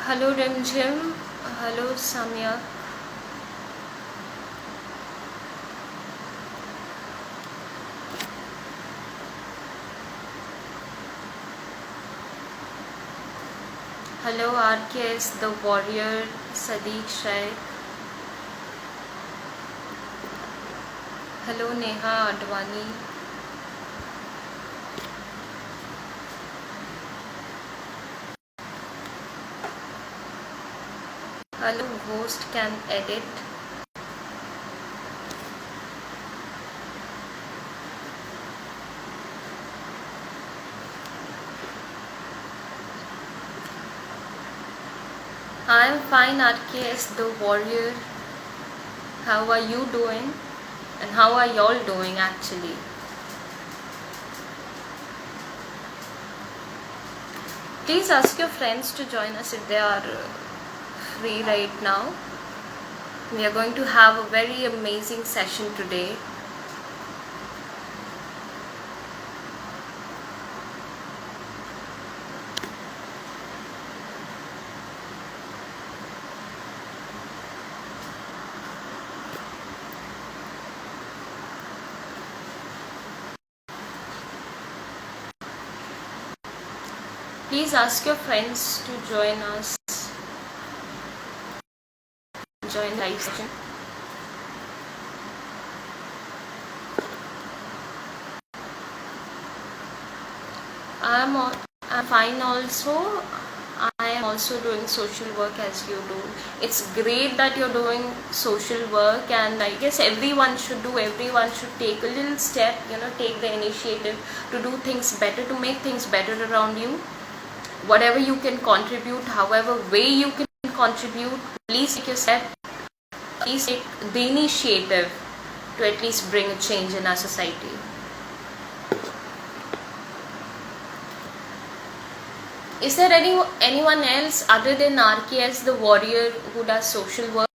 Hello Rimjim, hello Samya. Hello RKS, the warrior, Sadiq Shaikh. Hello Neha Advani. Hello host can edit. I am fine RKS, the warrior. How are you doing? And how are y'all doing actually? Please ask your friends to join us if they are free right now. We are going to have a very amazing session today. Please ask your friends to join us. Join live session. I'm fine also. I am also doing social work as you do. It's great that you're doing social work, and I guess everyone should take a little step, take the initiative to do things better, to make things better around you. Whatever you can contribute, however way you can contribute, please take a step, please take the initiative to at least bring a change in our society. Is there anyone else other than RKS the warrior who does social work?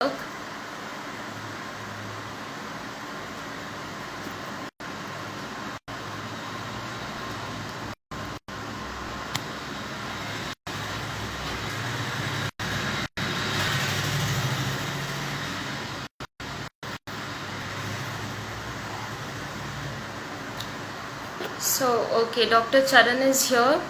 So, okay, Dr. Charan is here.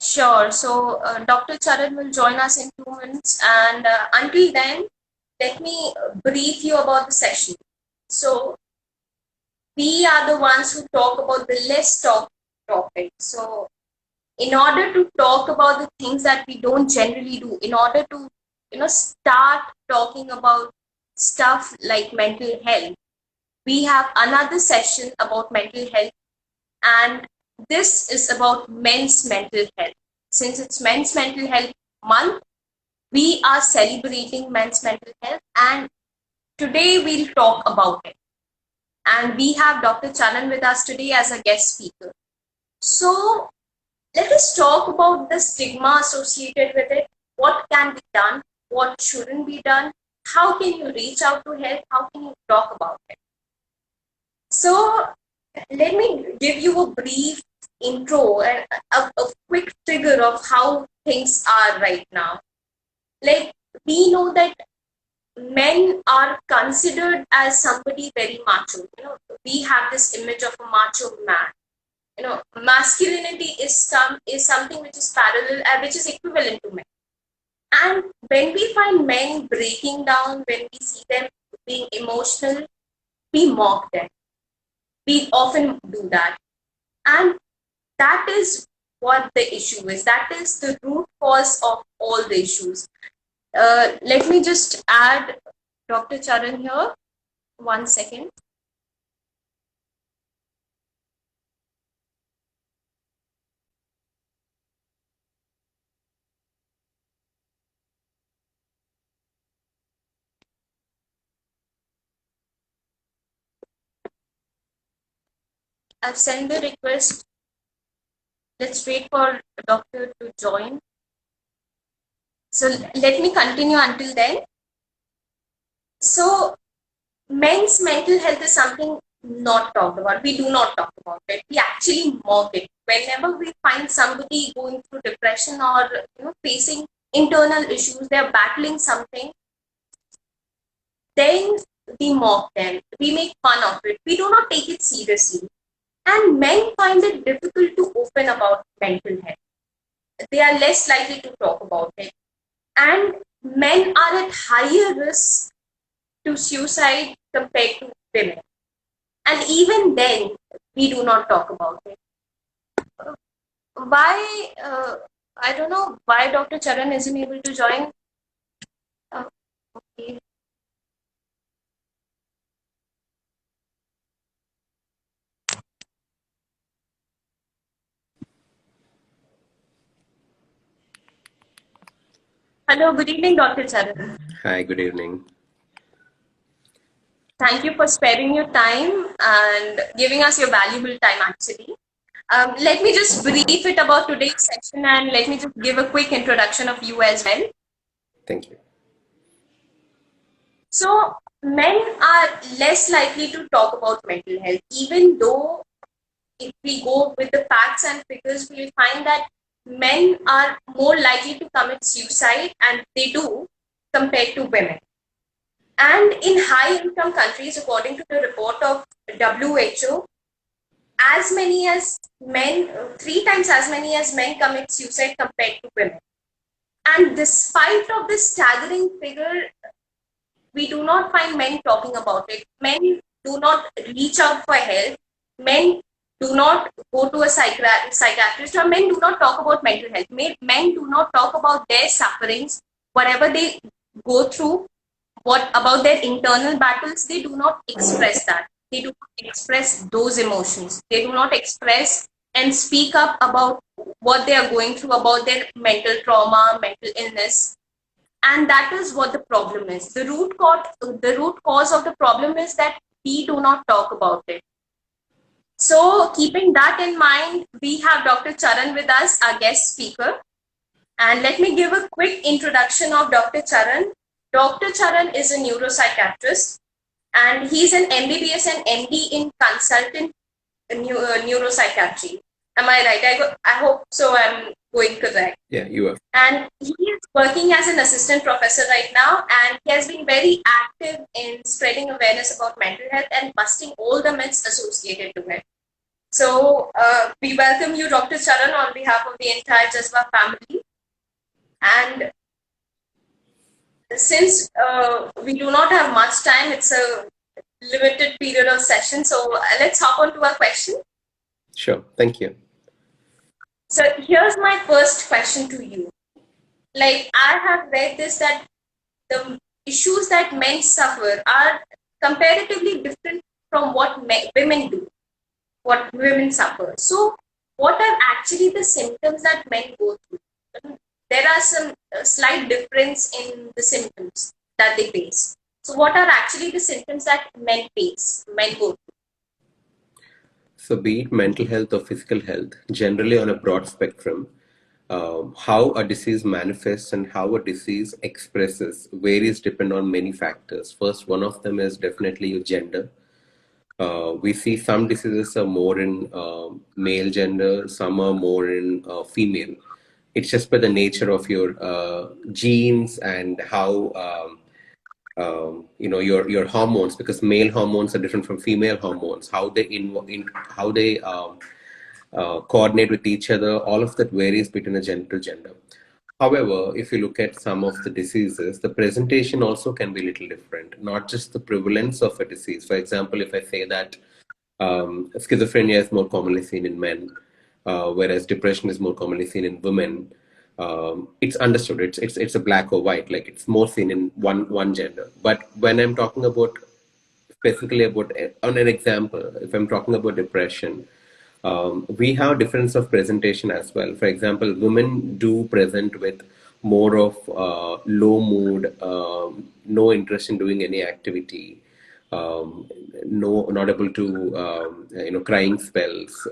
Sure. So, Dr. Charan will join us in 2 minutes, and until then, let me brief you about the session. So, we are the ones who talk about the less talk topic. So, in order to talk about the things that we don't generally do, in order to start talking about stuff like mental health, we have another session about mental health, and this is about men's mental health. Since it's men's mental health month, we are celebrating men's mental health, and today we'll talk about it. And we have Dr. Chanan with us today as a guest speaker. So let us talk about the stigma associated with it. What can be done? What shouldn't be done? How can you reach out to help? How can you talk about it? So let me give you a brief intro and a quick figure of how things are right now. Like, we know that men are considered as somebody very macho. We have this image of a macho man. Masculinity is something which is parallel, which is equivalent to men. And when we find men breaking down, when we see them being emotional, we mock them. We often do that. And that is what the issue is. That is the root cause of all the issues. Let me just add Dr. Charan here. 1 second. I've sent the request. Let's wait for the doctor to join. So let me continue until then. So men's mental health is something not talked about. We do not talk about it. We actually mock it. Whenever we find somebody going through depression or facing internal issues, they're battling something, then we mock them. We make fun of it. We do not take it seriously. And men find it difficult to open about mental health. They are less likely to talk about it. And men are at higher risk to suicide compared to women. And even then, we do not talk about it. Why, I don't know why Dr. Charan isn't able to join. Okay. Hello, good evening, Dr. Charan. Hi, good evening. Thank you for sparing your time and giving us your valuable time, actually. Let me just brief it about today's session and let me just give a quick introduction of you as well. Thank you. So, men are less likely to talk about mental health, even though if we go with the facts and figures, we'll find that men are more likely to commit suicide, and they do, compared to women. And in high income countries, according to the report of WHO, as many as men, 3 times as many as men commit suicide compared to women. And despite of this staggering figure, we do not find men talking about it. Men do not reach out for help. Men do not go to a psychiatrist, or men do not talk about mental health. Men do not talk about their sufferings, whatever they go through, what about their internal battles. They do not express that. They do not express those emotions. They do not express and speak up about what they are going through, about their mental trauma, mental illness. And that is what the problem is. The root cause of the problem is that we do not talk about it. So keeping that in mind, we have Dr. Charan with us, our guest speaker. And let me give a quick introduction of Dr. Charan. Dr. Charan is a neuropsychiatrist, and he's an MBBS and MD in consultant neuropsychiatry. Am I right? I hope so. I'm going correct. Yeah, you are. And he is working as an assistant professor right now, and he has been very active in spreading awareness about mental health and busting all the myths associated to it. So we welcome you, Dr. Charan, on behalf of the entire Jazba family. And since we do not have much time, it's a limited period of session. So let's hop on to our question. Sure. Thank you. So here's my first question to you. Like, I have read this, that the issues that men suffer are comparatively different from what women do, what women suffer. So what are actually the symptoms that men go through? There are some slight difference in the symptoms that they face. So what are actually the symptoms that men go through? So, be it mental health or physical health, generally on a broad spectrum, how a disease manifests and how a disease expresses varies depend on many factors. First, one of them is definitely your gender. We see some diseases are more in male gender, some are more in female. It's just by the nature of your genes and how your hormones, because male hormones are different from female hormones, how they how they coordinate with each other. All of that varies between a gender to gender. However, if you look at some of the diseases, the presentation also can be a little different, not just the prevalence of a disease. For example, if I say that schizophrenia is more commonly seen in men, whereas depression is more commonly seen in women, it's understood. It's a black or white, like it's more seen in one gender. But when I'm talking about specifically about on an example, if I'm talking about depression, we have difference of presentation as well. For example, women do present with more of low mood, no interest in doing any activity, no, not able to, crying spells,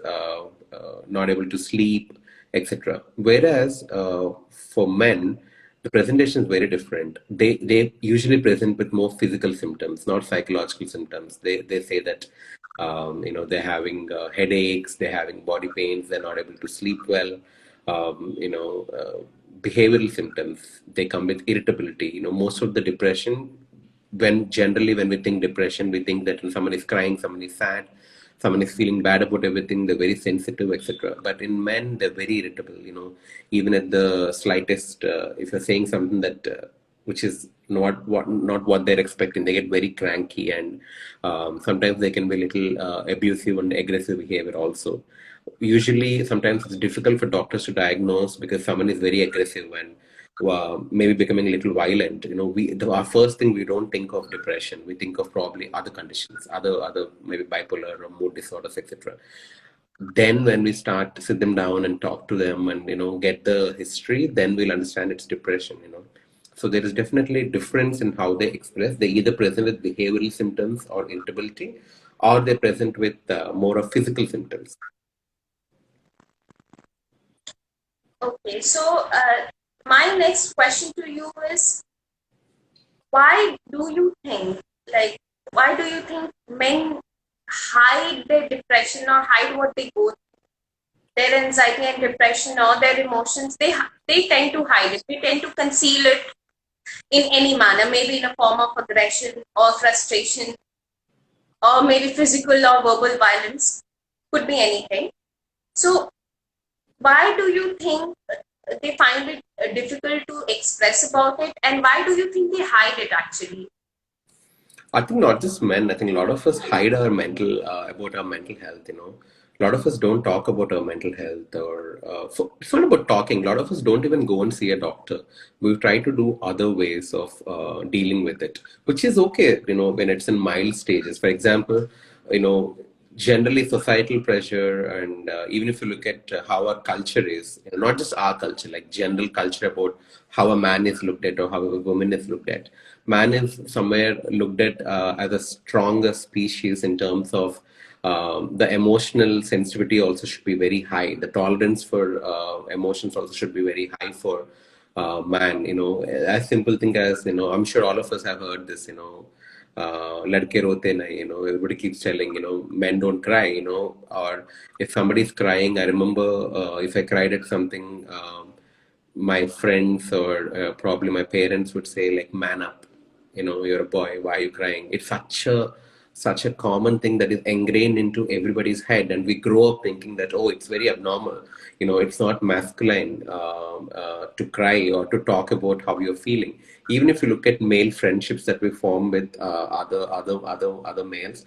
not able to sleep, etc. Whereas for men, the presentation is very different. They usually present with more physical symptoms, not psychological symptoms. They say that they're having headaches, they're having body pains, they're not able to sleep well. Behavioral symptoms, they come with irritability. Most of the depression, when we think depression, we think that when someone is crying, someone is sad, someone is feeling bad about everything, they're very sensitive, etc. But in men, they're very irritable. Even at the slightest, if you're saying something that which is not what they're expecting, they get very cranky, and sometimes they can be a little abusive and aggressive behavior also. Usually, sometimes it's difficult for doctors to diagnose because someone is very aggressive and maybe becoming a little violent. Our first thing, we don't think of depression. We think of probably other conditions, other maybe bipolar or mood disorders, etc. Then when we start to sit them down and talk to them and get the history, then we'll understand it's depression. So there is definitely a difference in how they express. They either present with behavioral symptoms or irritability, or they present with more of physical symptoms. Okay, so my next question to you is, why do you think, like, why do you think men hide their depression or hide what they go through, their anxiety and depression or their emotions? They tend to hide it. They tend to conceal it in any manner, maybe in a form of aggression or frustration, or maybe physical or verbal violence. Could be anything. So, why do you think they find it difficult to express about it, and why do you think they hide it actually? I think not just men. I think a lot of us hide our mental about our mental health. A lot of us don't talk about our mental health, or it's not about talking. A lot of us don't even go and see a doctor. We try to do other ways of dealing with it, which is okay. When it's in mild stages. For example, you know, generally societal pressure, and even if you look at how our culture is, not just our culture, like general culture about how a man is looked at or how a woman is looked at. Man is somewhere looked at as a stronger species in terms of the emotional sensitivity also should be very high. The tolerance for emotions also should be very high for man. As simple thing as, I'm sure all of us have heard this, ladke rote nahi, everybody keeps telling, men don't cry, or if somebody's crying, I remember if I cried at something, my friends or probably my parents would say like, man up, you're a boy, why are you crying? It's such a common thing that is ingrained into everybody's head, and we grow up thinking that, oh, it's very abnormal, it's not masculine to cry or to talk about how you're feeling. Even if you look at male friendships that we form with other males,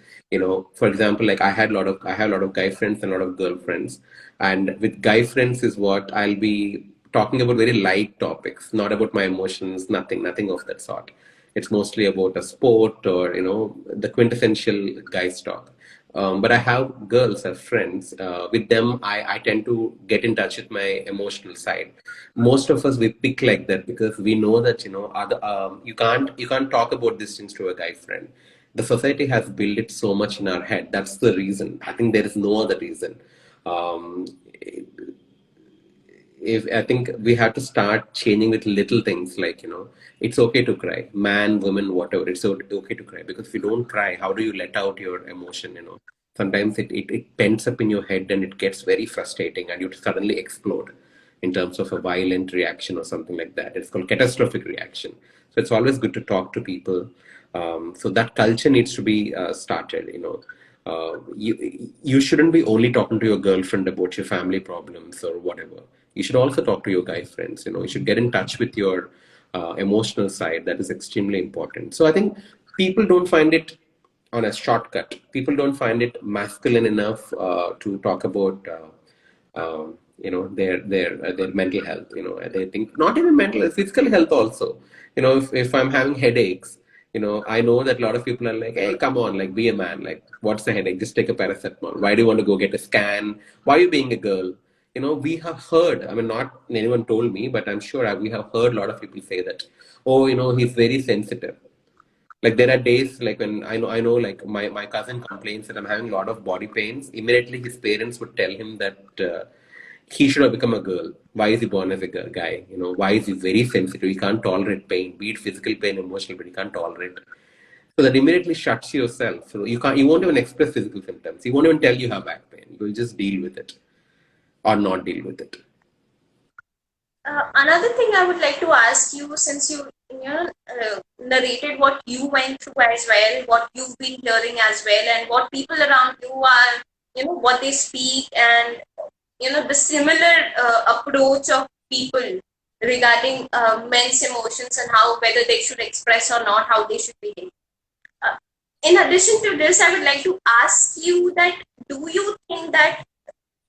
for example, like I have a lot of guy friends and a lot of girl friends, and with guy friends is what I'll be talking about very light topics, not about my emotions, nothing of that sort. It's mostly about a sport or the quintessential guys talk. But I have girls as friends. With them, I tend to get in touch with my emotional side. Most of us we pick like that because we know that other you can't talk about these things to a guy friend. The society has built it so much in our head. That's the reason. I think there is no other reason. Um, if I think we have to start changing with little things like it's okay to cry, man, woman, whatever. It's okay to cry because if you don't cry, how do you let out your emotion? Sometimes it pents up in your head and it gets very frustrating and you suddenly explode in terms of a violent reaction or something like that. It's called catastrophic reaction. So it's always good to talk to people. So that culture needs to be started. You shouldn't be only talking to your girlfriend about your family problems or whatever. You should also talk to your guy friends. You should get in touch with your emotional side. That is extremely important. So I think people don't find it on a shortcut. People don't find it masculine enough to talk about their mental health. They think not even mental health, physical health also. If I'm having headaches, I know that a lot of people are like, hey, come on, like, be a man, like, what's the headache, just take a paracetamol. Why do you want to go get a scan? Why are you being a girl? We have heard, I mean, not anyone told me, but I'm sure we have heard a lot of people say that, oh, he's very sensitive. Like, there are days like when I know like my cousin complains that I'm having a lot of body pains. Immediately his parents would tell him that he should have become a girl. Why is he born as a guy? Why is he very sensitive? He can't tolerate pain, be it physical pain, emotional, but he can't tolerate. So that immediately shuts yourself. So you won't even express physical symptoms. He won't even tell you have back pain. You will just deal with it or not deal with it. Another thing I would like to ask you, since you narrated what you went through as well, what you've been hearing as well, and what people around you are, what they speak, and the similar approach of people regarding men's emotions and how whether they should express or not, how they should behave. Uh, in addition to this, I would like to ask you that do you think that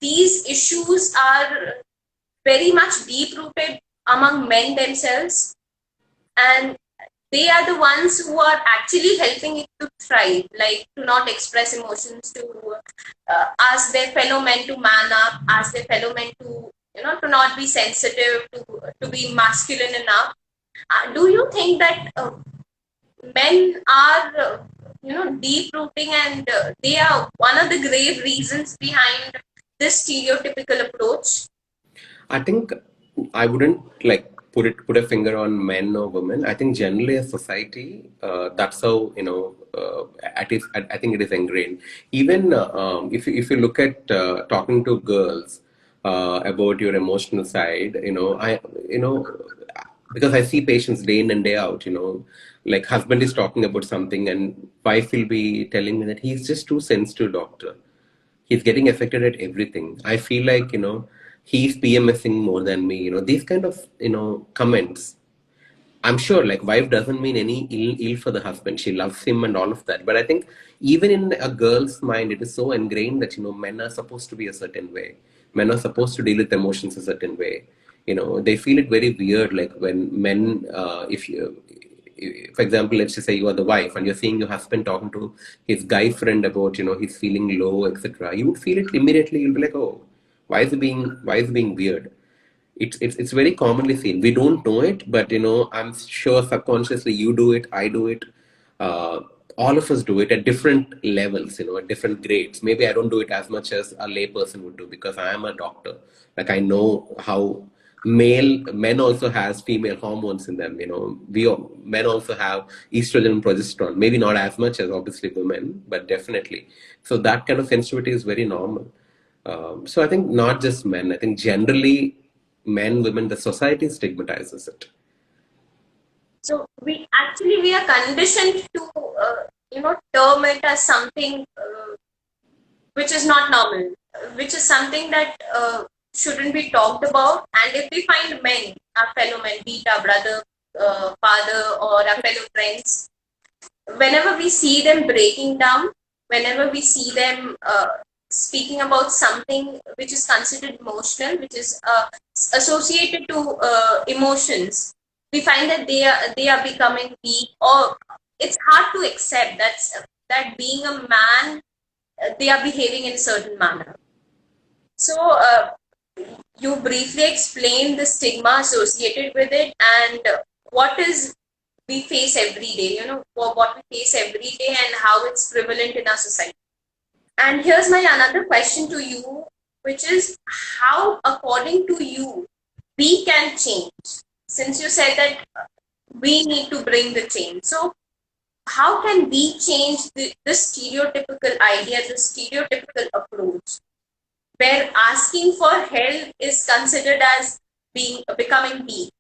these issues are very much deep rooted among men themselves, and they are the ones who are actually helping it to thrive, like to not express emotions, to ask their fellow men to man up, ask their fellow men to to not be sensitive, to be masculine enough. Do you think that men are deep rooting, and they are one of the grave reasons behind this stereotypical approach? I think I wouldn't like put a finger on men or women. I think generally as society, that's how at least I think it is ingrained. Even if you look at talking to girls about your emotional side, because I see patients day in and day out, like husband is talking about something and wife will be telling me that he's just too sensitive, doctor. He's getting affected at everything. I feel like, he's PMSing more than me. These kind of, comments. I'm sure like wife doesn't mean any ill for the husband. She loves him and all of that. But I think even in a girl's mind, it is so ingrained that, men are supposed to be a certain way. Men are supposed to deal with emotions a certain way. They feel it very weird. Like when men, for example, let's just say you are the wife and you're seeing your husband talking to his guy friend about, he's feeling low, etc. You would feel it immediately. You'll be like, oh, why is it being weird? It's very commonly seen. We don't know it, but I'm sure subconsciously you do it, I do it. Uh, all of us do it at different levels, at different grades. Maybe I don't do it as much as a layperson would do because I am a doctor. Like I know how men also has female hormones in them. Men also have estrogen and progesterone. Maybe not as much as obviously women, but definitely. So that kind of sensitivity is very normal. So I think not just men. I think generally men, women, the society stigmatizes it. So we are conditioned to term it as something which is not normal, which is something that shouldn't be talked about. And if we find men, our fellow men, be it our brother, father, or our fellow friends, whenever we see them breaking down, whenever we see them speaking about something which is considered emotional, which is associated to emotions, we find that they are becoming weak, or it's hard to accept that being a man, they are behaving in a certain manner. So you briefly explained the stigma associated with it, and what is we face every day, what we face every day and how it's prevalent in our society. And here's my another question to you, which is how, according to you, we can change. Since you said that we need to bring the change. So how can we change the stereotypical idea, the stereotypical approach, where asking for help is considered as becoming weak?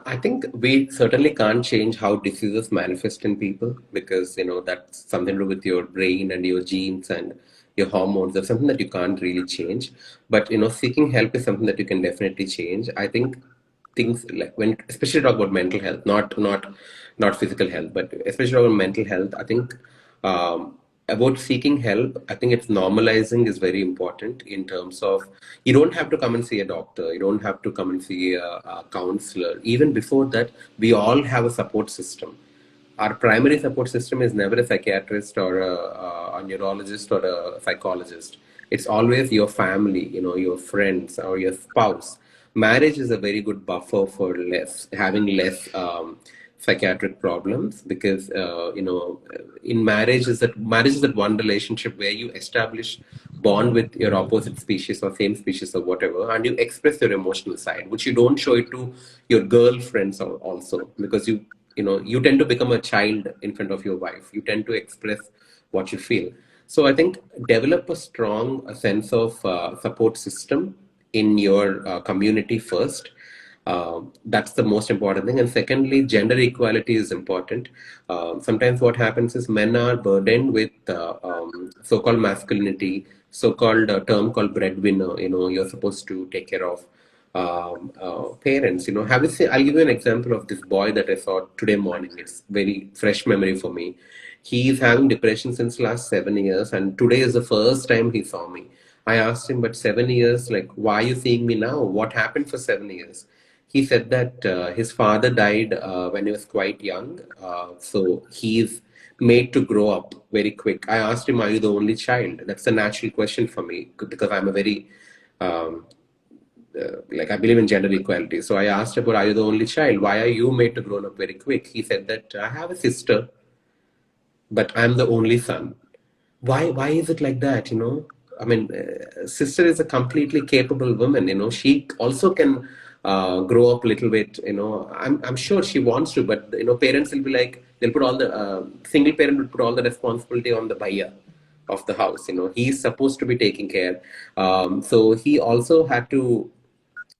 I think we certainly can't change how diseases manifest in people because that's something to do with your brain and your genes and your hormones. That's something that you can't really change. But seeking help is something that you can definitely change. I think things like when especially talk about mental health, not physical health, but especially talk about mental health. I think about seeking help, I think it's normalizing is very important in terms of you don't have to come and see a doctor, you don't have to come and see a counselor. Even before that, we all have a support system. Our primary support system is never a psychiatrist or a neurologist or a psychologist. It's always your family, your friends or your spouse. Marriage is a very good buffer for less having less psychiatric problems, because in marriage is that one relationship where you establish bond with your opposite species or same species or whatever, and you express your emotional side, which you don't show it to your girlfriends also, because you tend to become a child in front of your wife. You tend to express what you feel. So I think develop a strong sense of support system in your community first. That's the most important thing. And secondly, gender equality is important. Sometimes what happens is men are burdened with so-called masculinity, so-called term called breadwinner. You're supposed to take care of parents. Have you seen? I'll give you an example of this boy that I saw today morning. It's very fresh memory for me. He's having depression since last 7 years, and today is the first time he saw me. I asked him, but 7 years, like, why are you seeing me now? What happened for 7 years? He said that his father died when he was quite young, so he's made to grow up very quick. I asked him, "Are you the only child?" That's a natural question for me because I'm a very um, like I believe in gender equality. So I asked about, "Are you the only child? Why are you made to grow up very quick?" He said that I have a sister, but I'm the only son. Why is it like that? I mean, sister is a completely capable woman. She also can grow up a little bit. I'm sure she wants to, but parents will be like, they'll put all the single parent will put all the responsibility on the buyer of the house. He's supposed to be taking care. So he also had to,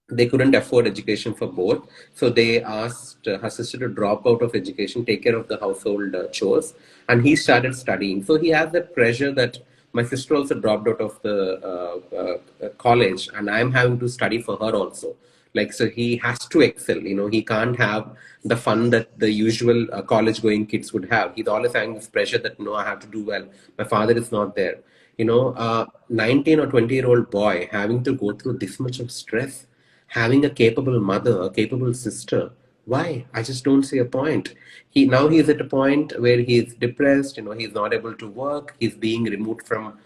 they couldn't afford education for both, so they asked her sister to drop out of education, take care of the household chores, and he started studying. So he has that pressure that my sister also dropped out of the college, and I'm having to study for her also. Like, so he has to excel. He can't have the fun that the usual college going kids would have. He's always having this pressure that, no, I have to do well, my father is not there. 19 or 20-year-old boy having to go through this much of stress, having a capable mother, a capable sister. Why? I just don't see a point. He's at a point where he's depressed. He's not able to work. He's being removed from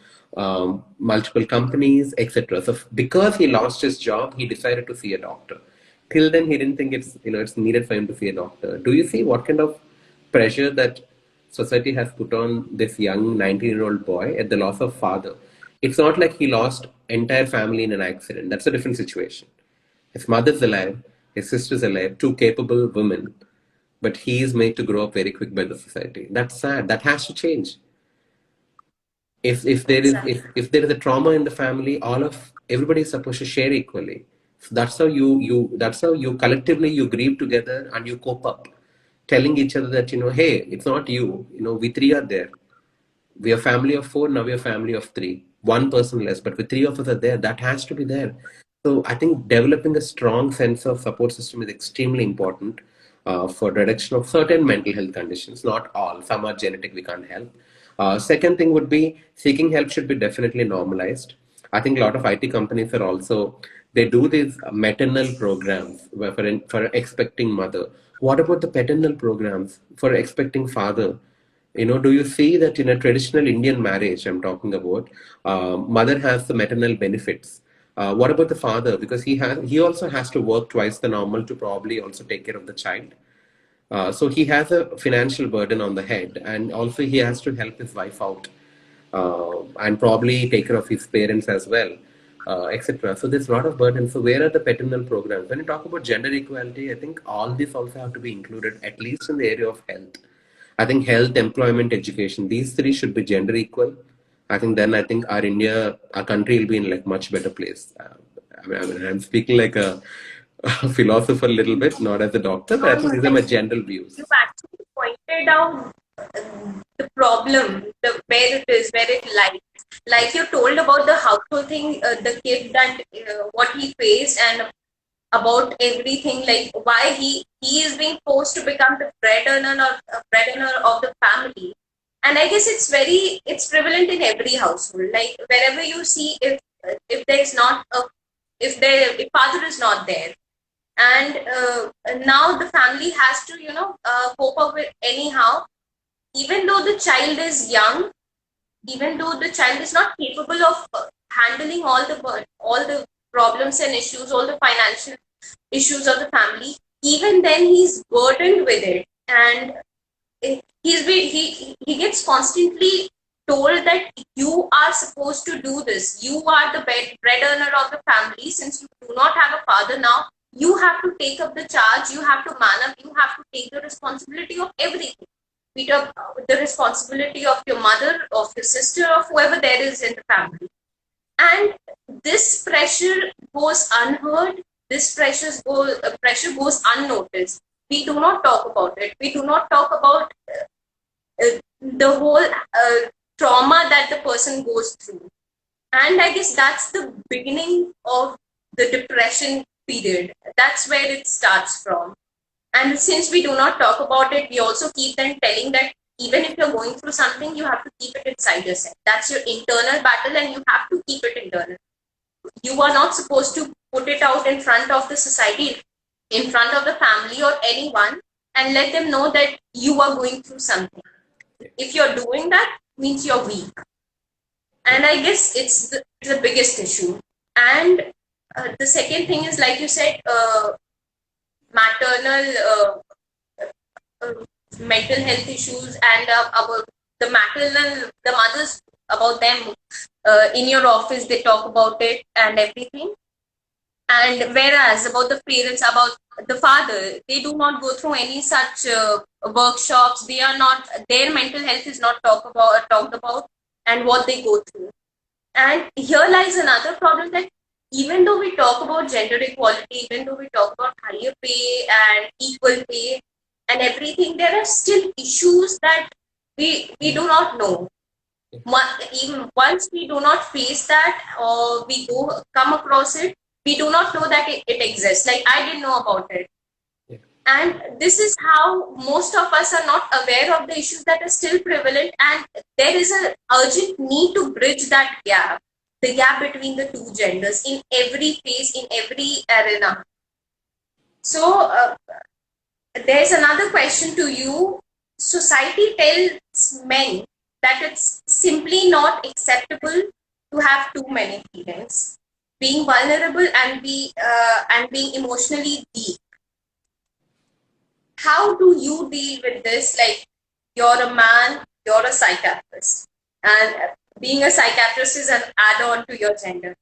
multiple companies, etc. So because he lost his job, he decided to see a doctor. Till then, he didn't think it's needed for him to see a doctor. Do you see what kind of pressure that society has put on this young 19-year-old boy at the loss of father? It's not like he lost entire family in an accident. That's a different situation. His mother's alive, his sister's alive, two capable women, but he is made to grow up very quick by the society. That's sad. That has to change. If there is Exactly. if there is a trauma in the family, all of everybody is supposed to share equally. So that's how you collectively you grieve together and you cope up, telling each other that hey, it's not you. We three are there. We are family of four, now we are family of three. One person less, but with three of us are there. That has to be there. So I think developing a strong sense of support system is extremely important for reduction of certain mental health conditions. Not all. Some are genetic, we can't help. Second thing would be seeking help should be definitely normalized. I think a lot of IT companies are also, they do these maternal programs for expecting mother. What about the paternal programs for expecting father? Do you see that in a traditional Indian marriage, I'm talking about, mother has the maternal benefits. What about the father? Because he also has to work twice the normal to probably also take care of the child. So he has a financial burden on the head, and also he has to help his wife out, and probably take care of his parents as well, etc. So there's a lot of burden. So where are the paternal programs? When you talk about gender equality, I think all this also have to be included, at least in the area of health. I think health, employment, education, these three should be gender equal. I think our India, our country will be in like much better place. I'm speaking like a, a philosopher a little bit, not as a doctor, but No, I no, think these are my definitely. general You views. actually pointed out the problem, where it is, where it lies. Like you told about the household thing, the kid and what he faced, and about everything, like why he is being forced to become the bread earner of the family. And I guess it's prevalent in every household. Like wherever you see, if there is not a if father is not there, and now the family has to cope up with anyhow, even though the child is young, even though the child is not capable of handling all the problems and issues, all the financial issues of the family, even then he's burdened with it. and he gets constantly told that you are supposed to do this. You are the bread earner of the family. Since you do not have a father now, you have to take up the charge. You have to man up. You have to take the responsibility of everything. Be it the responsibility of your mother, of your sister, of whoever there is in the family. And this pressure goes unheard. This pressure goes unnoticed. We do not talk about it. We do not talk about the whole trauma that the person goes through. And I guess that's the beginning of the depression period. That's where it starts from. And since we do not talk about it, we also keep them telling that even if you're going through something, you have to keep it inside yourself. That's your internal battle, and you have to keep it internal. You are not supposed to put it out in front of the society, in front of the family or anyone, and let them know that you are going through something. If you're doing that, means you're weak. And I guess it's the biggest issue. And the second thing is, like you said, maternal uh, mental health issues, and about the mothers, about them in your office, they talk about it and everything. And whereas about the parents, about the father, they do not go through any such workshops. They are not, their mental health is not talked about, and what they go through. And here lies another problem, that even though we talk about gender equality, even though we talk about higher pay and equal pay and everything, there are still issues that we do not know. Even once we do not face that, or we come across it, we do not know that it exists. Like, I didn't know about it. Yeah. And this is how most of us are not aware of the issues that are still prevalent, and there is an urgent need to bridge that gap, the gap between the two genders in every phase, in every arena. So there's another question to you. Society tells men that it's simply not acceptable to have too many feelings, being vulnerable and being emotionally deep. How do you deal with this? Like, you're a man, you're a psychiatrist, and being a psychiatrist is an add-on to your gender.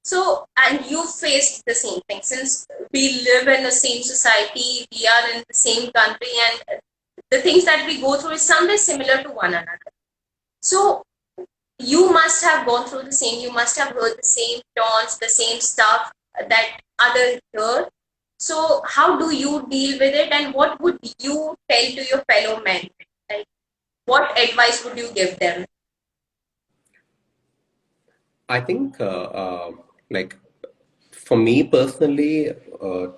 So, and you faced the same thing, since we live in the same society, we are in the same country, and the things that we go through is somewhere similar to one another. So, you must have gone through the same, you must have heard the same taunts, the same stuff that others heard. So, how do you deal with it, and what would you tell to your fellow men? Like, what advice would you give them? I think, like, for me personally,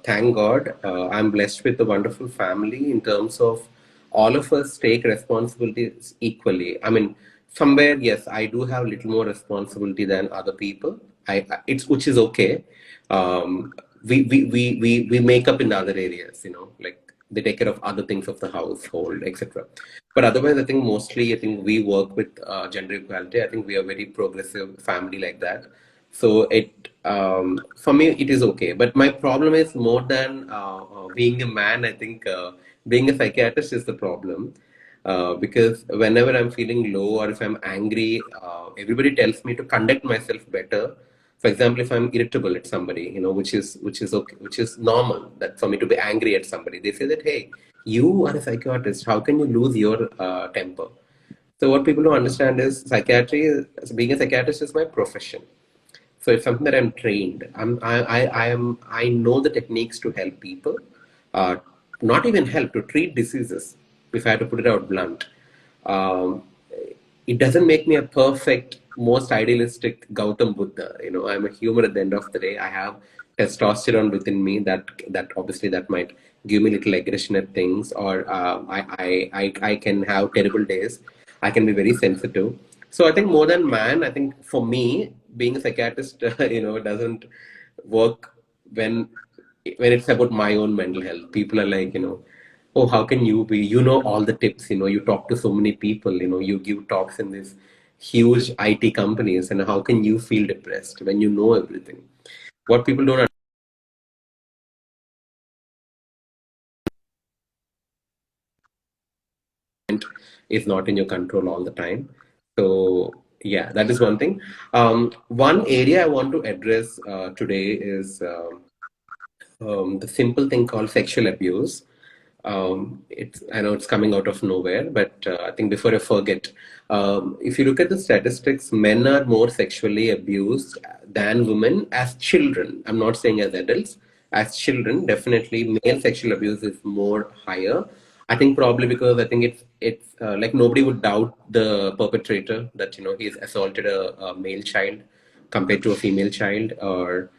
thank God, I'm blessed with a wonderful family in terms of all of us take responsibilities equally. I mean, somewhere, yes, I do have a little more responsibility than other people. It's which is okay. Um, we make up in the other areas, like they take care of other things of the household, etc. But otherwise, I think mostly, I think we work with gender equality. I think we are very progressive family like that. So for me it is okay. But my problem is more than being a man. I think being a psychiatrist is the problem. Because whenever I'm feeling low or if I'm angry, everybody tells me to conduct myself better. For example, if I'm irritable at somebody, which is okay, which is normal, that for me to be angry at somebody, they say that, hey, you are a psychiatrist. How can you lose your temper? So what people don't understand is being a psychiatrist is my profession. So it's something that I'm trained. I know the techniques to help people, uh, not even help, to treat diseases. If I had to put it out blunt, um, it doesn't make me a perfect, most idealistic Gautam Buddha. I'm a human at the end of the day. I have testosterone within me that obviously that might give me little aggression at things, or I can have terrible days. I can be very sensitive. So I think more than man, I think for me, being a psychiatrist, doesn't work when it's about my own mental health. People are like, oh, how can you be? You know all the tips. You talk to so many people. You give talks in these huge IT companies, and how can you feel depressed when you know everything? What people don't is not in your control all the time. So yeah, that is one thing. One area I want to address today is the simple thing called sexual abuse. I know it's coming out of nowhere, but I think before I forget, if you look at the statistics, men are more sexually abused than women as children. I'm not saying as adults. As children, definitely male sexual abuse is more higher. I think probably because I think it's like nobody would doubt the perpetrator that he's assaulted a male child compared to a female child, or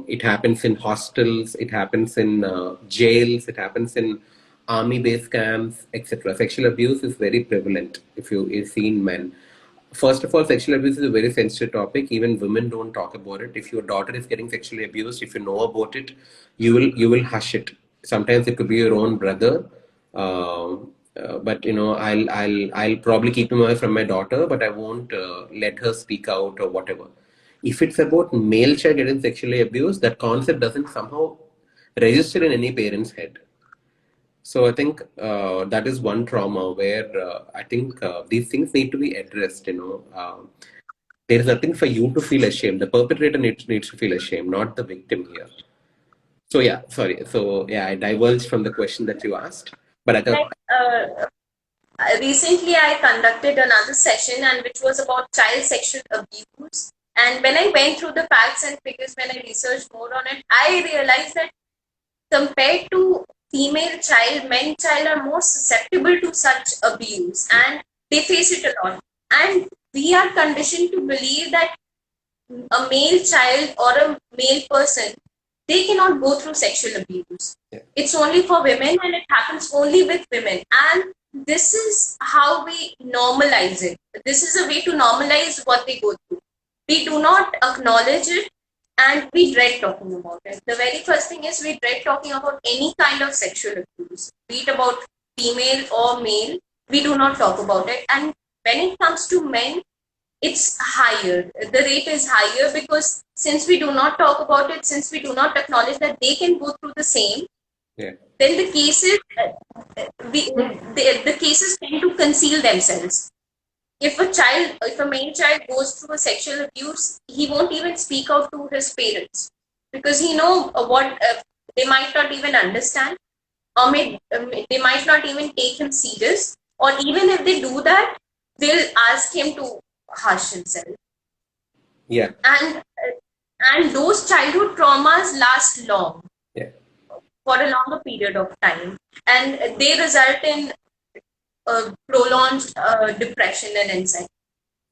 it happens in hostels, it happens in jails, it happens in army base camps, etc. Sexual abuse is very prevalent if you see in men. First of all, sexual abuse is a very sensitive topic. Even women don't talk about it. If your daughter is getting sexually abused, if you know about it, you will hush it. Sometimes it could be your own brother, but I'll probably keep him away from my daughter, but I won't let her speak out or whatever. If it's about male child getting sexually abused, that concept doesn't somehow register in any parent's head. So I think that is one trauma where I think these things need to be addressed. There is nothing for you to feel ashamed. The perpetrator needs to feel ashamed, not the victim here. So yeah, sorry. So yeah, I diverged from the question that you asked, but I thought. Recently, I conducted another session and which was about child sexual abuse. And when I went through the facts and figures, when I researched more on it, I realized that compared to female child, men child are more susceptible to such abuse and they face it a lot. And we are conditioned to believe that a male child or a male person, they cannot go through sexual abuse. Yeah. It's only for women and it happens only with women. And this is how we normalize it. This is a way to normalize what they go through. We do not acknowledge it and we dread talking about it. The very first thing is we dread talking about any kind of sexual abuse, be it about female or male. We do not talk about it. And when it comes to men, it's higher. The rate is higher because since we do not talk about it, since we do not acknowledge that they can go through the same, Yeah. then the cases, the cases tend to conceal themselves. If a male child goes through a sexual abuse, he won't even speak out to his parents because he know what they might not even understand, or they might not even take him serious, or even if they do that, they'll ask him to hush himself. Yeah. And those childhood traumas last long. Yeah. For a longer period of time, and they result in prolonged depression and anxiety.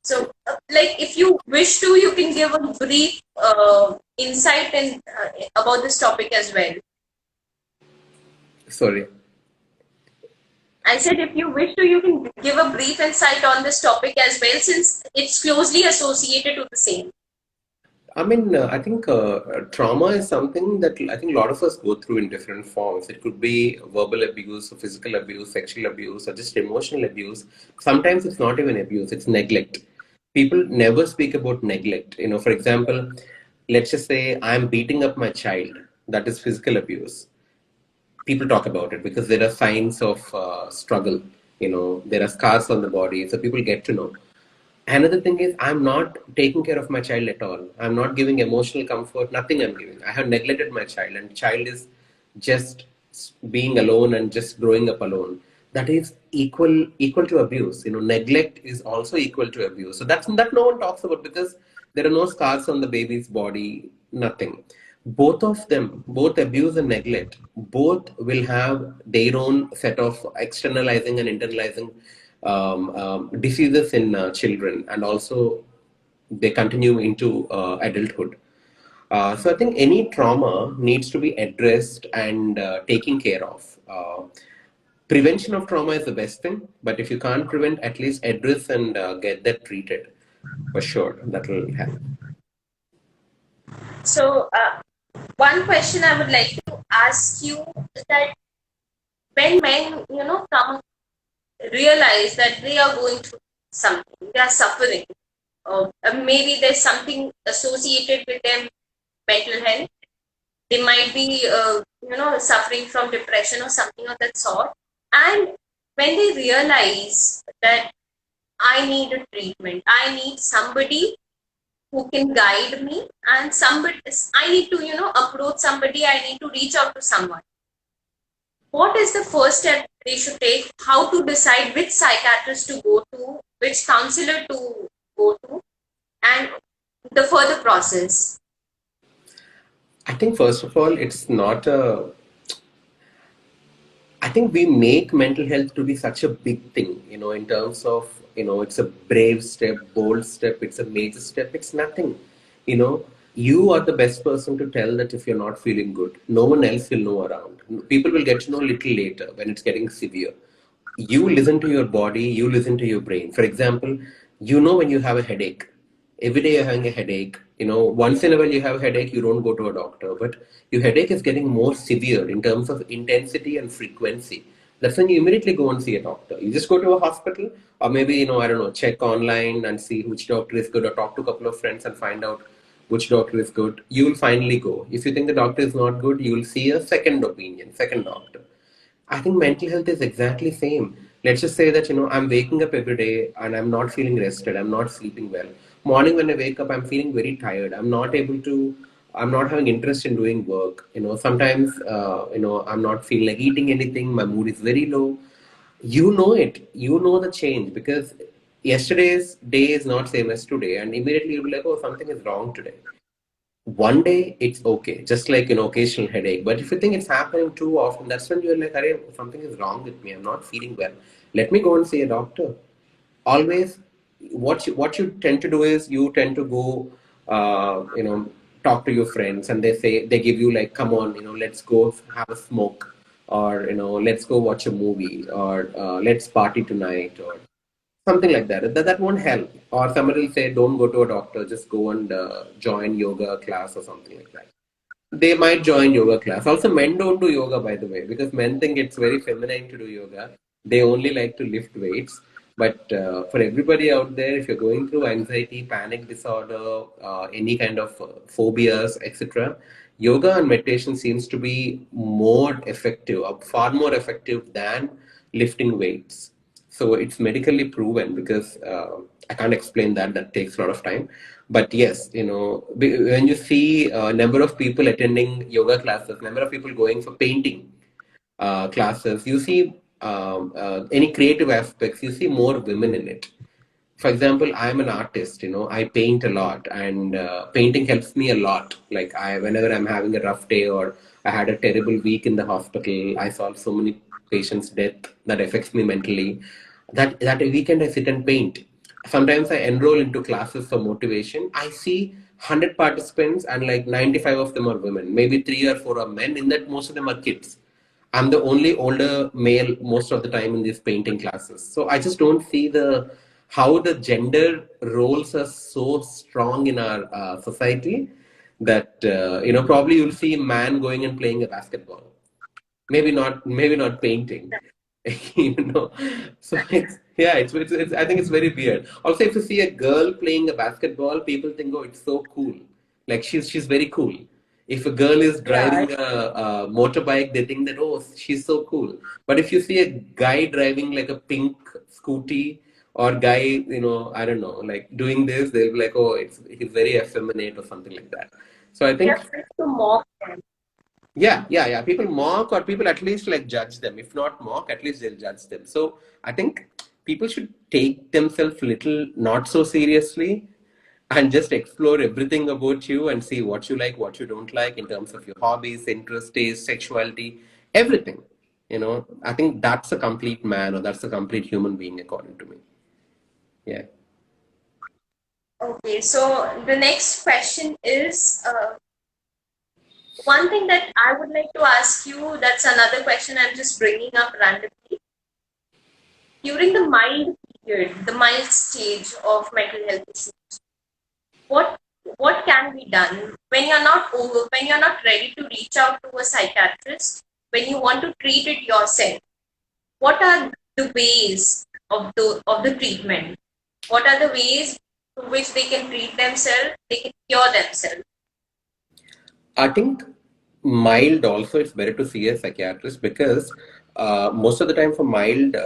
So, like, if you wish to, you can give a brief insight about this topic as well. Sorry. I said, if you wish to, you can give a brief insight on this topic as well, since it's closely associated to the same. I mean, I think trauma is something that I think a lot of us go through in different forms. It could be verbal abuse, physical abuse, sexual abuse, or just emotional abuse. Sometimes it's not even abuse, it's neglect. People never speak about neglect. For example, let's just say I'm beating up my child. That is physical abuse. People talk about it because there are signs of struggle. There are scars on the body, so people get to know. Another thing is I'm not taking care of my child at all. I'm not giving emotional comfort, nothing I'm giving. I have neglected my child, and child is just being alone and just growing up alone. That is equal to abuse. Neglect is also equal to abuse. So that no one talks about because there are no scars on the baby's body, nothing. Both of them, both abuse and neglect, both will have their own set of externalizing and internalizing diseases in children, and also they continue into adulthood. So I think any trauma needs to be addressed and taken care of. Prevention of trauma is the best thing, but if you can't prevent, at least address and get that treated. For sure, that will help. So, one question I would like to ask you is that when men, come realize that they are going through something, they are suffering, or maybe there's something associated with them mental health. They might be, suffering from depression or something of that sort. And when they realize that I need a treatment, I need somebody who can guide me, and somebody, I need to, approach somebody, I need to reach out to someone. What is the first step they should take? How to decide which psychiatrist to go to, which counselor to go to, and the further process? I think first of all, it's not a I think we make mental health to be such a big thing, in terms of, it's a brave step, bold step, it's a major step, it's nothing. You know, you are the best person to tell that if you're not feeling good. No one else will know around. People will get to know a little later when it's getting severe. You listen to your body, you listen to your brain. For example, when you have a headache. Every day you're having a headache. Once in a while you have a headache, you don't go to a doctor. But your headache is getting more severe in terms of intensity and frequency. That's when you immediately go and see a doctor. You just go to a hospital, or maybe, I don't know, check online and see which doctor is good, or talk to a couple of friends and find out which doctor is good. You will finally go. If you think the doctor is not good, you will see a second opinion, second doctor. I think mental health is exactly same. Let's just say that, I'm waking up every day and I'm not feeling rested. I'm not sleeping well. Morning when I wake up, I'm feeling very tired. I'm not having interest in doing work. Sometimes, I'm not feeling like eating anything. My mood is very low. You know it. You know the change because yesterday's day is not same as today. And immediately you'll be like, oh, something is wrong today. One day it's okay, just like occasional headache. But if you think it's happening too often, that's when you're like, "Arey, something is wrong with me. I'm not feeling well. Let me go and see a doctor." Always, what you tend to do is you tend to go, talk to your friends, and they give you like, "Come on, let's go have a smoke, or let's go watch a movie, or let's party tonight, or something like that. That won't help. Or somebody will say, don't go to a doctor, just go and join yoga class or something like that. They might join yoga class. Also, men don't do yoga, by the way, because men think it's very feminine to do yoga. They only like to lift weights. But for everybody out there, if you're going through anxiety, panic disorder, any kind of phobias, etc., yoga and meditation seems to be more effective, far more effective than lifting weights. So it's medically proven because I can't explain that. That takes a lot of time. But yes, when you see a number of people attending yoga classes, number of people going for painting classes, you see any creative aspects, you see more women in it. For example, I'm an artist, I paint a lot, and painting helps me a lot. Like whenever I'm having a rough day, or I had a terrible week in the hospital, I saw so many patients' death that affects me mentally. That weekend I sit and paint. Sometimes I enroll into classes for motivation. I see 100 participants, and like 95 of them are women. Maybe 3 or 4 are men. In that, most of them are kids. I'm the only older male most of the time in these painting classes. So I just don't see the how the gender roles are so strong in our society that probably you'll see a man going and playing a basketball, maybe not painting. you know so it's I think it's very weird. Also, if you see a girl playing a basketball, people think, oh, it's so cool, like she's very cool. If a girl is Yeah, driving a motorbike, they think that, oh, she's so cool. But if you see a guy driving like a pink scooty, or guy, I don't know, like doing this, they'll be like, oh, he's very effeminate or something like that. So I we think, are quick to mock them. yeah. People mock, or people at least like judge them. If not mock, at least they'll judge them. So I think people should take themselves little not so seriously, and just explore everything about you and see what you like, what you don't like in terms of your hobbies, interests, taste, sexuality, everything. I think that's a complete man, or that's a complete human being, according to me. Yeah. Okay, so the next question is one thing that I would like to ask you. That's another question I'm just bringing up randomly. During the mild period, the mild stage of mental health issues, what what can be done when you're not over, when you're not ready to reach out to a psychiatrist, when you want to treat it yourself? What are the ways of the treatment? What are the ways through which they can treat themselves, they can cure themselves? I think mild also, it's better to see a psychiatrist because most of the time for mild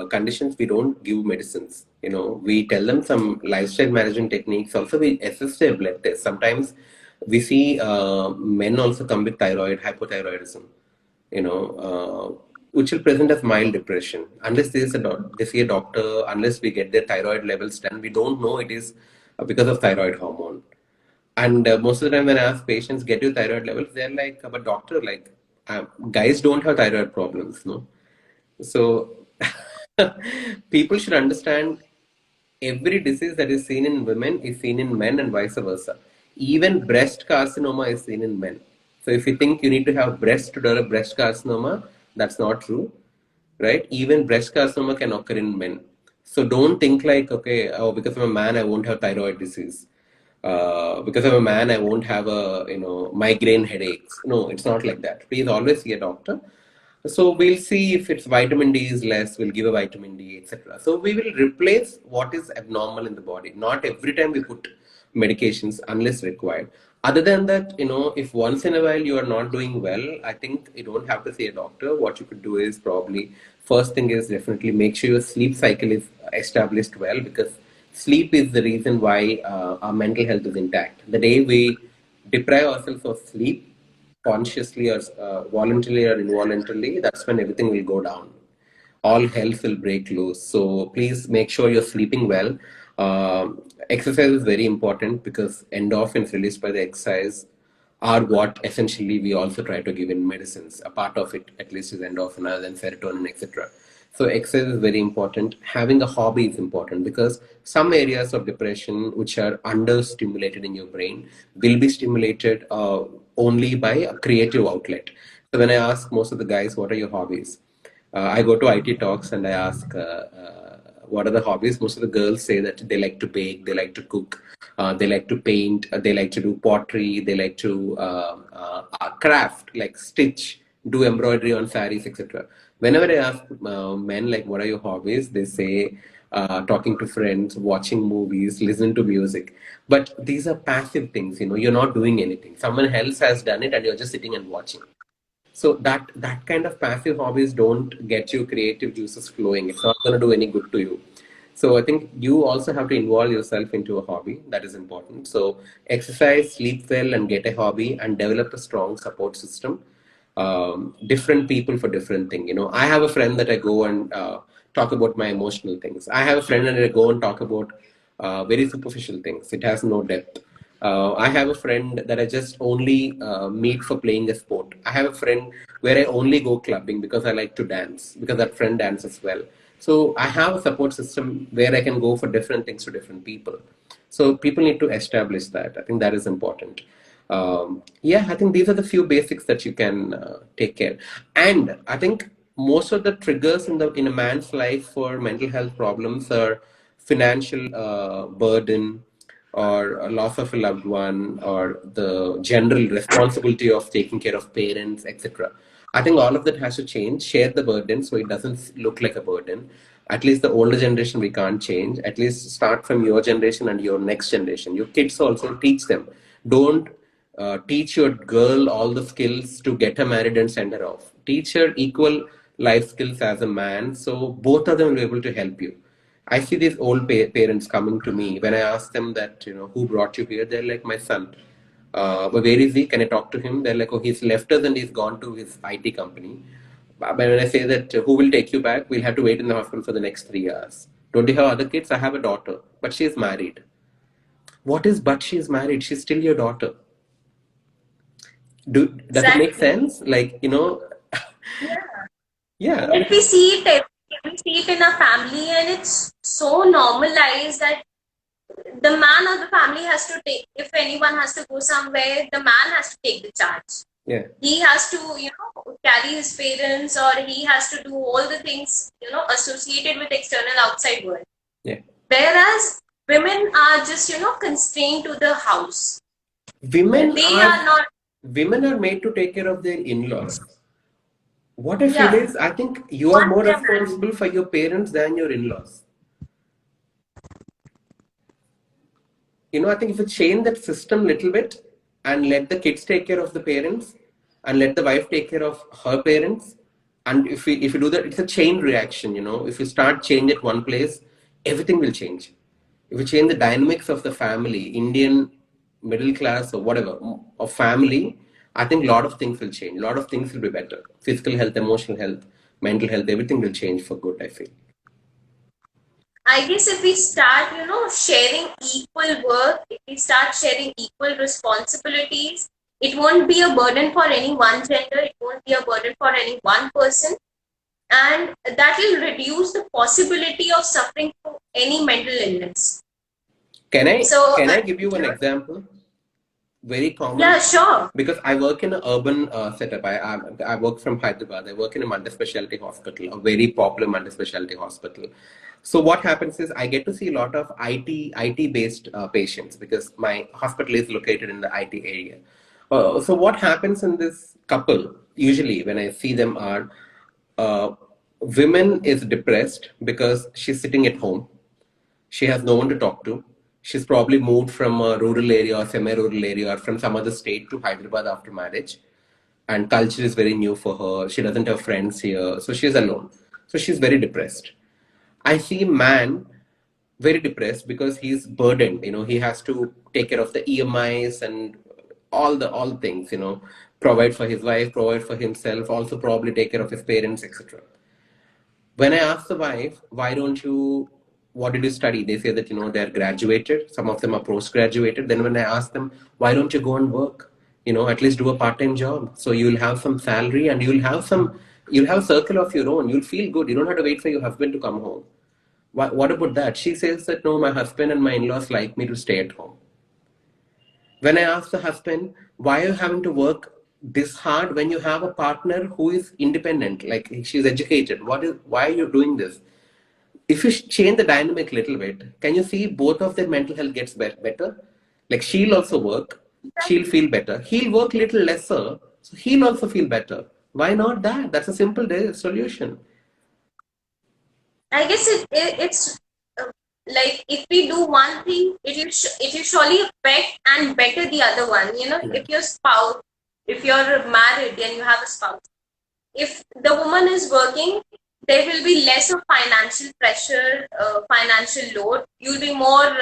conditions we don't give medicines. We tell them some lifestyle management techniques. Also, we assess their blood test. Sometimes we see men also come with thyroid hypothyroidism, which will present as mild depression unless they see a doctor. Unless we get their thyroid levels done, we don't know it is because of thyroid hormone. And most of the time, when I ask patients, get your thyroid levels, they're like, but doctor, like, guys don't have thyroid problems, no? So, people should understand every disease that is seen in women is seen in men and vice versa. Even breast carcinoma is seen in men. So, if you think you need to have breast to develop breast carcinoma, that's not true, right? Even breast carcinoma can occur in men. So don't think like, okay, oh, because I'm a man, I won't have thyroid disease. Because I'm a man, I won't have migraine headaches. No, it's not like that. Please always see a doctor. So we'll see if it's vitamin D is less, we'll give a vitamin D, etc. So we will replace what is abnormal in the body. Not every time we put medications unless required. Other than that, if once in a while you are not doing well, I think you don't have to see a doctor. What you could do is probably first thing is definitely make sure your sleep cycle is established well, because sleep is the reason why our mental health is intact. The day we deprive ourselves of sleep, consciously or voluntarily or involuntarily, that's when everything will go down. All health will break loose. So please make sure you're sleeping well. Exercise is very important because endorphins released by the exercise are what essentially we also try to give in medicines. A part of it, at least, is endorphin other than serotonin, etc. So exercise is very important. Having a hobby is important because some areas of depression which are understimulated in your brain will be stimulated only by a creative outlet. So when I ask most of the guys, what are your hobbies? I go to IT talks and I ask, what are the hobbies? Most of the girls say that they like to bake, they like to cook, they like to paint, they like to do pottery, they like to craft, like stitch, do embroidery on saris, etc. Whenever I ask men, like, what are your hobbies? They say, talking to friends, watching movies, listen to music. But these are passive things, you're not doing anything. Someone else has done it and you're just sitting and watching. So that kind of passive hobbies don't get you creative juices flowing. It's not going to do any good to you. So I think you also have to involve yourself into a hobby. That is important. So exercise, sleep well, and get a hobby, and develop a strong support system. Different people for different thing. I have a friend that I go and talk about my emotional things. I have a friend and I go and talk about very superficial things. It has no depth. I have a friend that I just only meet for playing a sport. I have a friend where I only go clubbing because I like to dance, because that friend dances well. So I have a support system where I can go for different things to different people. So people need to establish that. I think that is important. Yeah, I think these are the few basics that you can take care. And I think most of the triggers in a man's life for mental health problems are financial burden, or a loss of a loved one, or the general responsibility of taking care of parents, etc. I think all of that has to change. Share the burden so it doesn't look like a burden. At least the older generation we can't change. At least start from your generation and your next generation. Your kids also teach them. Don't teach your girl all the skills to get her married and send her off. Teach her equal life skills as a man, so both of them will be able to help you. I see these old parents coming to me when I ask them that, who brought you here? They're like, my son. But where is he? Can I talk to him? They're like, oh, he's left us and he's gone to his IT company. But when I say that, who will take you back? We'll have to wait in the hospital for the next 3 hours. Don't you have other kids? I have a daughter, but she's married. What is, but she's married? She's still your daughter. Does it make Exactly. sense? Like, Yeah. yeah, And if we see it, we see it in a family, and it's so normalized that the man of the family has to take, if anyone has to go somewhere, the man has to take the charge. yeah, He has to, carry his parents, or he has to do all the things, associated with external outside world. yeah. Whereas women are just, constrained to the house. Women They are are not, women are made to take care of their in-laws. What I feel yeah, is, I think you are once more they're married. responsible for your parents than your in-laws. I think if you change that system little bit and let the kids take care of the parents, and let the wife take care of her parents. And if you do that, it's a chain reaction. If you start change at one place, everything will change. If you change the dynamics of the family, Indian middle class or whatever of family, I think a lot of things will change. A lot of things will be better. Physical health, emotional health, mental health, everything will change for good, I feel. I guess if we start, sharing equal work, if we start sharing equal responsibilities, it won't be a burden for any one gender, it won't be a burden for any one person, and that will reduce the possibility of suffering from any mental illness. Can I So, can I give you an example? Very yeah, common, sure. because I work in an urban setup. I work from Hyderabad. I work in a multi-specialty hospital, a very popular multi-specialty hospital. So what happens is I get to see a lot of IT based patients because my hospital is located in the IT area. So what happens in this couple usually when I see them are uh, women is depressed because she's sitting at home. She has no one to talk to. She's probably moved from a rural area or semi-rural area or from some other state to Hyderabad after marriage. And culture is very new for her. She doesn't have friends here. So she's alone. So she's very depressed. I see man very depressed because he's burdened. He has to take care of the EMIs and all things, provide for his wife, provide for himself, also probably take care of his parents, etc. When I ask the wife, why don't you, what did you study? They say that, they're graduated. Some of them are post-graduated. Then when I ask them, why don't you go and work? At least do a part-time job. So you'll have some salary and you'll have a circle of your own. You'll feel good. You don't have to wait for your husband to come home. What about that? She says that, no, my husband and my in-laws like me to stay at home. When I ask the husband, why are you having to work this hard when you have a partner who is independent, like she's educated? Why are you doing this? If you change the dynamic a little bit, can you see both of their mental health gets better? Like she'll also work, she'll feel better. He'll work little lesser, so he'll also feel better. Why not that? That's a simple solution. I guess it's like if we do one thing, it will surely affect and better the other one. Yeah. If your spouse, if you're married and you have a spouse, if the woman is working, there will be less of financial pressure, financial load. You'll be more,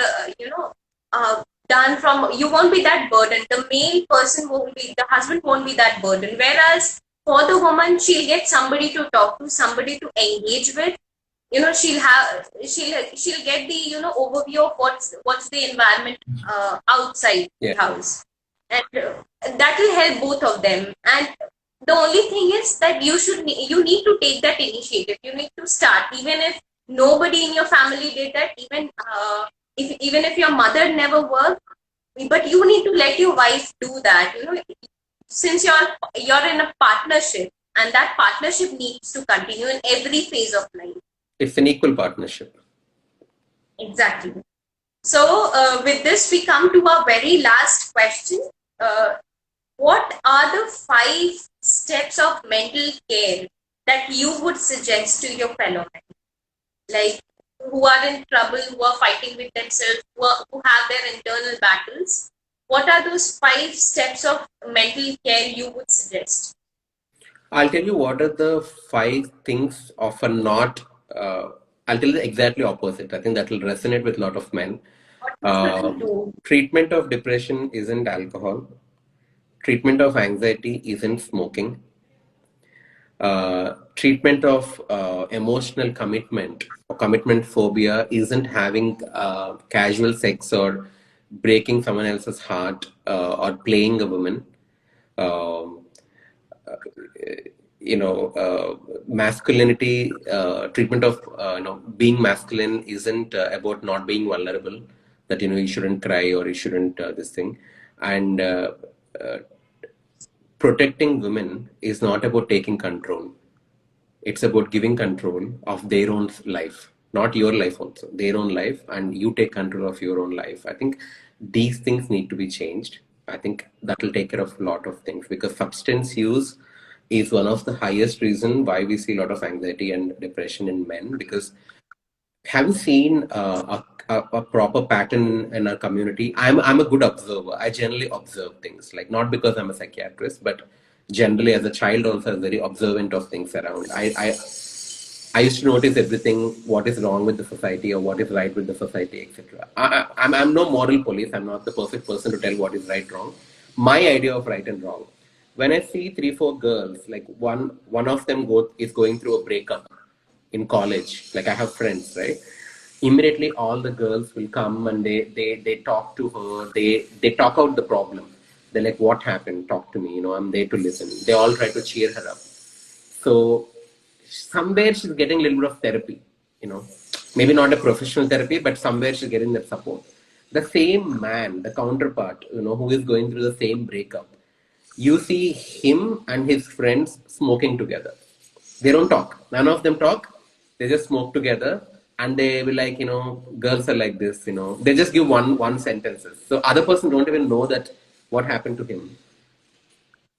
done from. You won't be that burden. The male person won't be. The husband won't be that burden. Whereas for the woman, she'll get somebody to talk to, somebody to engage with. She'll get the overview of what's the environment outside the Yeah. house, and that will help both of them. And the only thing is that you need to take that initiative. You need to start, even if nobody in your family did that. Even if your mother never worked, but you need to let your wife do that. Since you're in a partnership, and that partnership needs to continue in every phase of life. It's an equal partnership. Exactly. So, with this, we come to our very last question. What are the 5 steps of mental care that you would suggest to your fellow men? Like, who are in trouble, who are fighting with themselves, who have their internal battles. What are those 5 steps of mental care you would suggest? I'll tell you what are the 5 things of a not. I'll tell you the exactly opposite. I think that will resonate with a lot of men. What Uh, people do? Treatment of depression isn't alcohol. Treatment of anxiety isn't smoking. Treatment of emotional commitment or commitment phobia isn't having casual sex or breaking someone else's heart or playing a woman. Um, Masculinity, treatment of being masculine isn't about not being vulnerable, that you shouldn't cry or you shouldn't this thing. And uh, protecting women is not about taking control. It's about giving control of their own life, not your life also, their own life, and you take control of your own life. I think these things need to be changed. I think that will take care of a lot of things, because substance use is one of the highest reason why we see a lot of anxiety and depression in men. Because have you seen a proper pattern in our community? I'm a good observer. I generally observe things, like not because I'm a psychiatrist, but generally as a child also I was very observant of things around. I used to notice everything, what is wrong with the society or what is right with the society, etc. I'm no moral police. I'm not the perfect person to tell what is right, wrong. My idea of right and wrong. When I see three, four girls, like one of them is going through a breakup in college. Like I have friends, right? Immediately, all the girls will come and they talk to her. They talk out the problem. They're like, "What happened? Talk to me. You know, I'm there to listen." They all try to cheer her up. So somewhere she's getting a little bit of therapy, you know, maybe not a professional therapy, but somewhere she's getting that support. The same man, the counterpart, you know, who is going through the same breakup, you see him and his friends smoking together. They don't talk. None of them talk. They just smoke together, and they will like, you know, girls are like this, you know. They just give one sentences. So other person don't even know that what happened to him.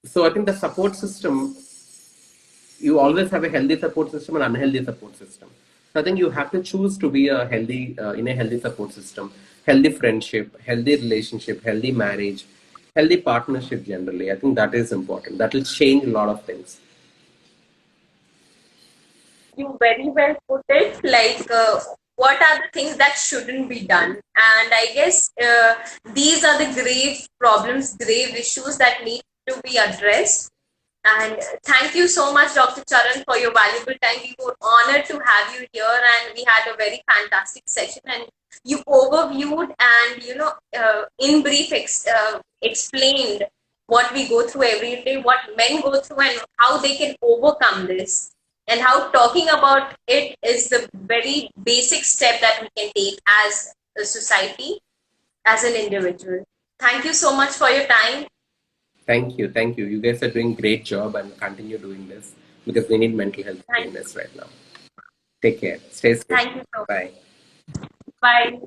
So I think the support system, you always have a healthy support system and unhealthy support system. So I think you have to choose to be a healthy in a healthy support system, healthy friendship, healthy relationship, healthy marriage, healthy partnership. Generally, I think that is important. That will change a lot of things. You very well put it. Like, what are the things that shouldn't be done? And I guess these are the grave problems, grave issues that need to be addressed. And thank you so much, Dr. Charan, for your valuable time. We were honored to have you here, and we had a very fantastic session. And you overviewed and, in brief, explained what we go through every day, what men go through, and how they can overcome this, and how talking about it is the very basic step that we can take as a society, as an individual. Thank you so much for your time. Thank you, thank you. You guys are doing great job and continue doing this because we need mental health Thank, awareness right now. Take care. Stay safe. thank you so much. Bye. Bye.